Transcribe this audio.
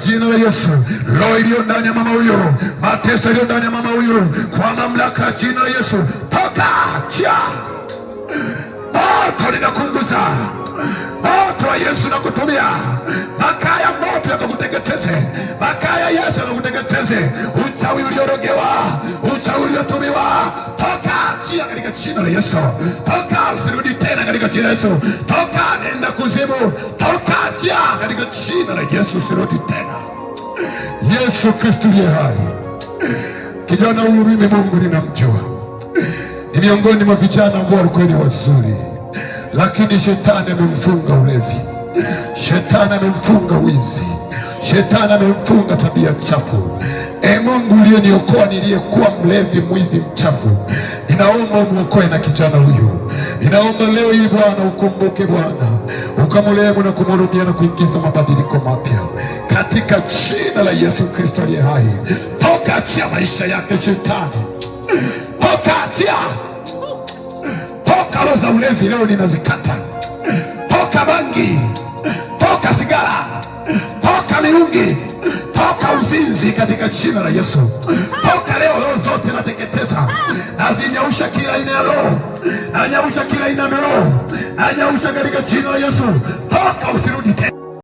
jina la Yesu. Roho iliyo ndani ya mama huyo, mateso iliyo ndani ya mama huyo, kwa mamlaka ya jina la Yesu, toka, chia. Moto linakunguza, moto wa Yesu nakutumia. Makaa ya moto yakakuteketeze, makaa ya Yesu yakakuteketeze. Uchawi uliorogewa, uchawi uliotumiwa, toka, chia katika jina la Yesu. Toka, usirudi tena katika jina la Yesu. Toka, nenda kuzimu. Toka, chia katika jina la Yesu, usirudi tena. Yesu Kristo aliye hai. Kijana huyu mimi Mungu ninamjua, ni miongoni mwa vijana ambao walikuwa ni wazuri, lakini shetani amemfunga ulevi, shetani amemfunga wizi, shetani amemfunga tabia chafu. Mungu uliyeniokoa niliyekuwa mlevi, mwizi, mchafu, ninaomba umuokoe na kijana huyu. Ninaomba leo hii Bwana ukumbuke Bwana, ukamrehemu na kumhurumia na kuingiza mabadiliko mapya katika jina la Yesu Kristo aliye hai. Toka, achia maisha yake shetani. Toka, achia. Toka roho za ulevi leo ninazikata. Toka bangi, toka sigara, toka miungi, toka uzinzi katika jina la Yesu. Toka leo, roho zote nateketeza, nazinyausha kila aina ya roho, nanyausha kila aina ya roho, nanyausha katika jina la Yesu. Toka, usirudi tena.